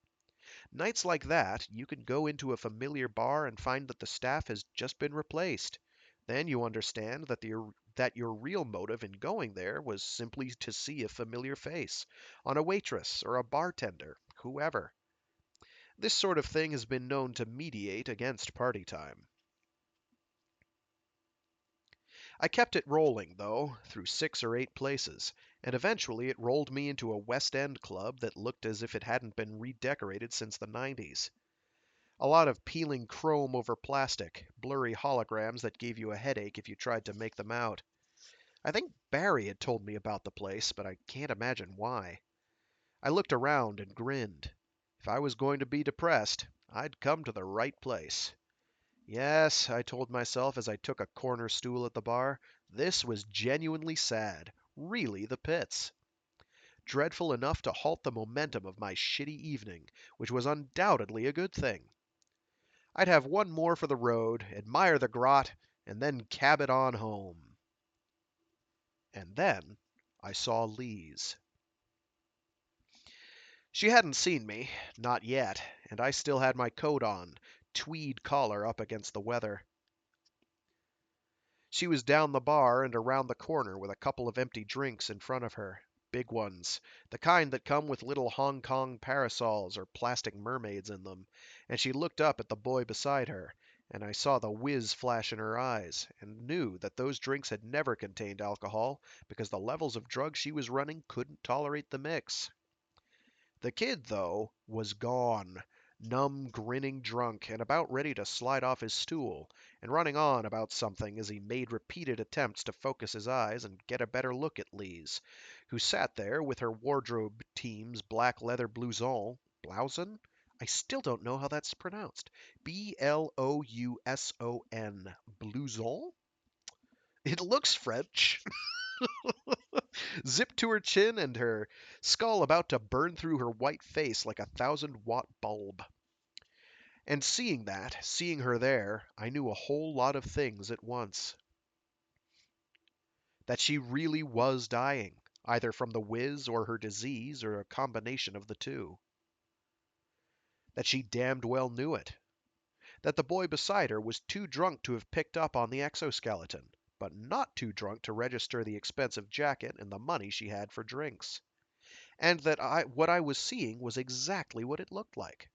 Nights like that, you can go into a familiar bar and find that the staff has just been replaced. Then you understand that your real motive in going there was simply to see a familiar face, on a waitress or a bartender, whoever. This sort of thing has been known to mediate against party time. I kept it rolling, though, through 6 or 8 places, and eventually it rolled me into a West End club that looked as if it hadn't been redecorated since the 90s. A lot of peeling chrome over plastic, blurry holograms that gave you a headache if you tried to make them out. I think Barry had told me about the place, but I can't imagine why. I looked around and grinned. If I was going to be depressed, I'd come to the right place. Yes, I told myself as I took a corner stool at the bar, this was genuinely sad, really the pits. Dreadful enough to halt the momentum of my shitty evening, which was undoubtedly a good thing. I'd have one more for the road, admire the grot, and then cab it on home. And then I saw Lise. She hadn't seen me, not yet, and I still had my coat on, tweed collar up against the weather. She was down the bar and around the corner with a couple of empty drinks in front of her. Big ones, the kind that come with little Hong Kong parasols or plastic mermaids in them, and she looked up at the boy beside her, and I saw the whiz flash in her eyes, and knew that those drinks had never contained alcohol because the levels of drugs she was running couldn't tolerate the mix. The kid, though, was gone, numb, grinning drunk, and about ready to slide off his stool, and running on about something as he made repeated attempts to focus his eyes and get a better look at Lise, who sat there with her wardrobe team's black leather blouson? I still don't know how that's pronounced. Blouson. Blouson? It looks French. Zipped to her chin and her skull about to burn through her white face like a 1,000-watt bulb. And seeing her there, I knew a whole lot of things at once. That she really was dying, either from the whiz or her disease or a combination of the two. That she damned well knew it. That the boy beside her was too drunk to have picked up on the exoskeleton, but not too drunk to register the expensive jacket and the money she had for drinks. And that what I was seeing was exactly what it looked like.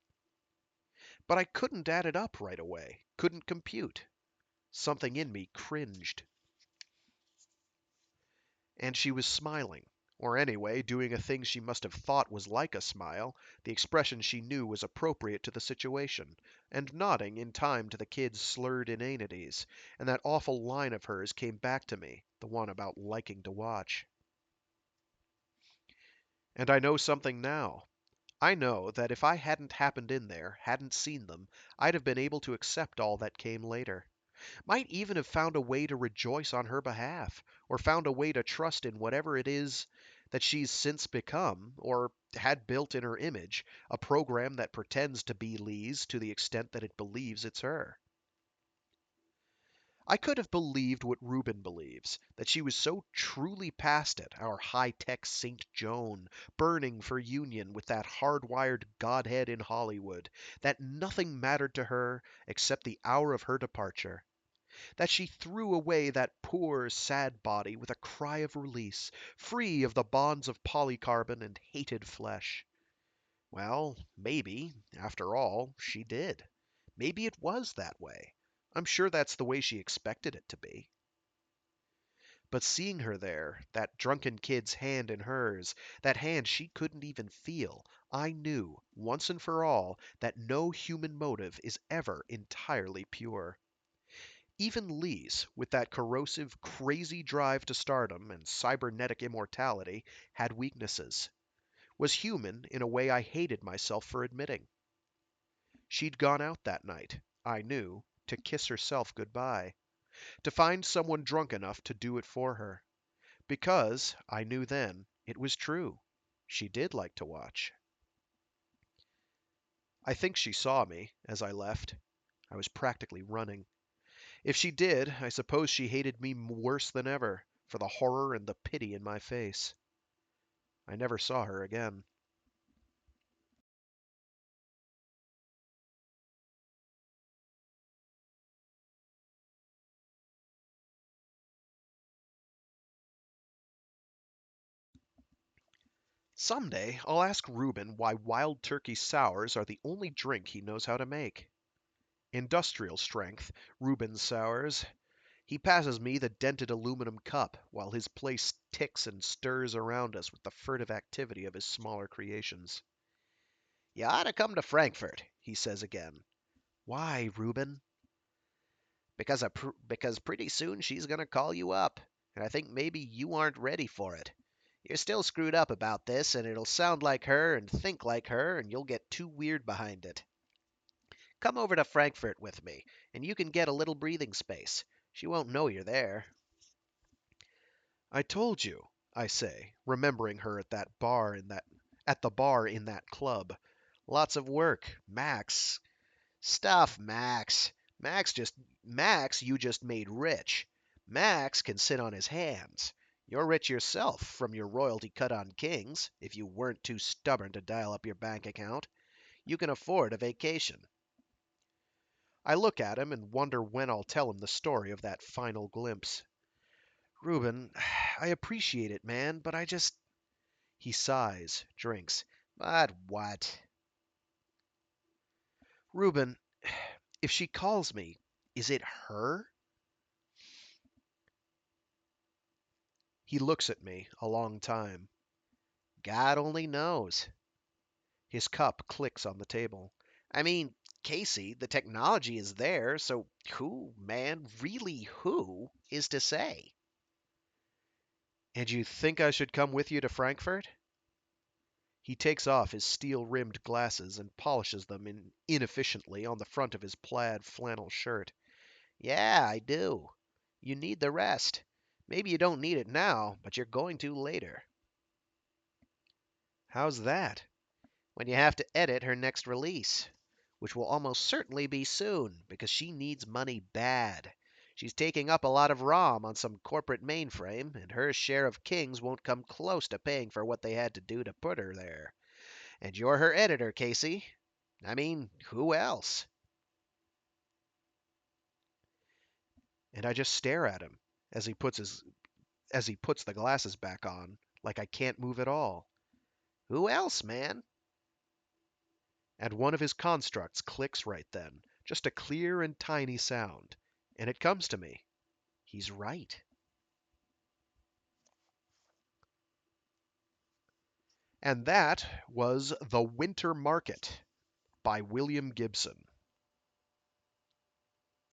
But I couldn't add it up right away, couldn't compute. Something in me cringed. And she was smiling, or anyway, doing a thing she must have thought was like a smile, the expression she knew was appropriate to the situation, and nodding in time to the kid's slurred inanities, and that awful line of hers came back to me, the one about liking to watch. And I know something now. I know that if I hadn't happened in there, hadn't seen them, I'd have been able to accept all that came later. Might even have found a way to rejoice on her behalf, or found a way to trust in whatever it is that she's since become, or had built in her image, a program that pretends to be Lee's to the extent that it believes it's her. I could have believed what Reuben believes, that she was so truly past it, our high-tech St. Joan, burning for union with that hardwired godhead in Hollywood, that nothing mattered to her except the hour of her departure, that she threw away that poor, sad body with a cry of release, free of the bonds of polycarbon and hated flesh. Well, maybe, after all, she did. Maybe it was that way. I'm sure that's the way she expected it to be. But seeing her there, that drunken kid's hand in hers, that hand she couldn't even feel, I knew, once and for all, that no human motive is ever entirely pure. Even Lee's, with that corrosive, crazy drive to stardom and cybernetic immortality, had weaknesses, was human in a way I hated myself for admitting. She'd gone out that night, I knew, to kiss herself goodbye, to find someone drunk enough to do it for her. Because, I knew then, it was true. She did like to watch. I think she saw me as I left. I was practically running. If she did, I suppose she hated me worse than ever, for the horror and the pity in my face. I never saw her again. Someday I'll ask Reuben why Wild Turkey Sours are the only drink he knows how to make. Industrial strength, Reuben's sours. He passes me the dented aluminum cup, while his place ticks and stirs around us with the furtive activity of his smaller creations. "You ought to come to Frankfurt," he says again. "Why, Reuben?" Because pretty soon she's going to call you up, and I think maybe you aren't ready for it. You're still screwed up about this, and it'll sound like her and think like her, and you'll get too weird behind it. Come over to Frankfurt with me, and you can get a little breathing space. She won't know you're there." "I told you," I say, remembering her at the bar in that club. "Lots of work. Max." "Stuff, Max. Max you just made rich. Max can sit on his hands. You're rich yourself from your royalty cut on Kings, if you weren't too stubborn to dial up your bank account. You can afford a vacation." I look at him and wonder when I'll tell him the story of that final glimpse. "Reuben, I appreciate it, man, but I just—" He sighs, drinks. "But what?" "Reuben, if she calls me, is it her?" He looks at me a long time. "God only knows." His cup clicks on the table. "I mean, Casey, the technology is there, so who, man, really who, is to say?" "And you think I should come with you to Frankfurt?" He takes off his steel-rimmed glasses and polishes them inefficiently on the front of his plaid flannel shirt. "Yeah, I do. You need the rest. Maybe you don't need it now, but you're going to later." "How's that?" "When you have to edit her next release, which will almost certainly be soon, because she needs money bad. She's taking up a lot of ROM on some corporate mainframe, and her share of Kings won't come close to paying for what they had to do to put her there. And you're her editor, Casey. I mean, who else?" And I just stare at him. as he puts his as he puts the glasses back on, like I can't move at all. Who else, man? And one of his constructs clicks right then, just a clear and tiny sound, and it comes to me. He's right. And that was The Winter Market by William Gibson.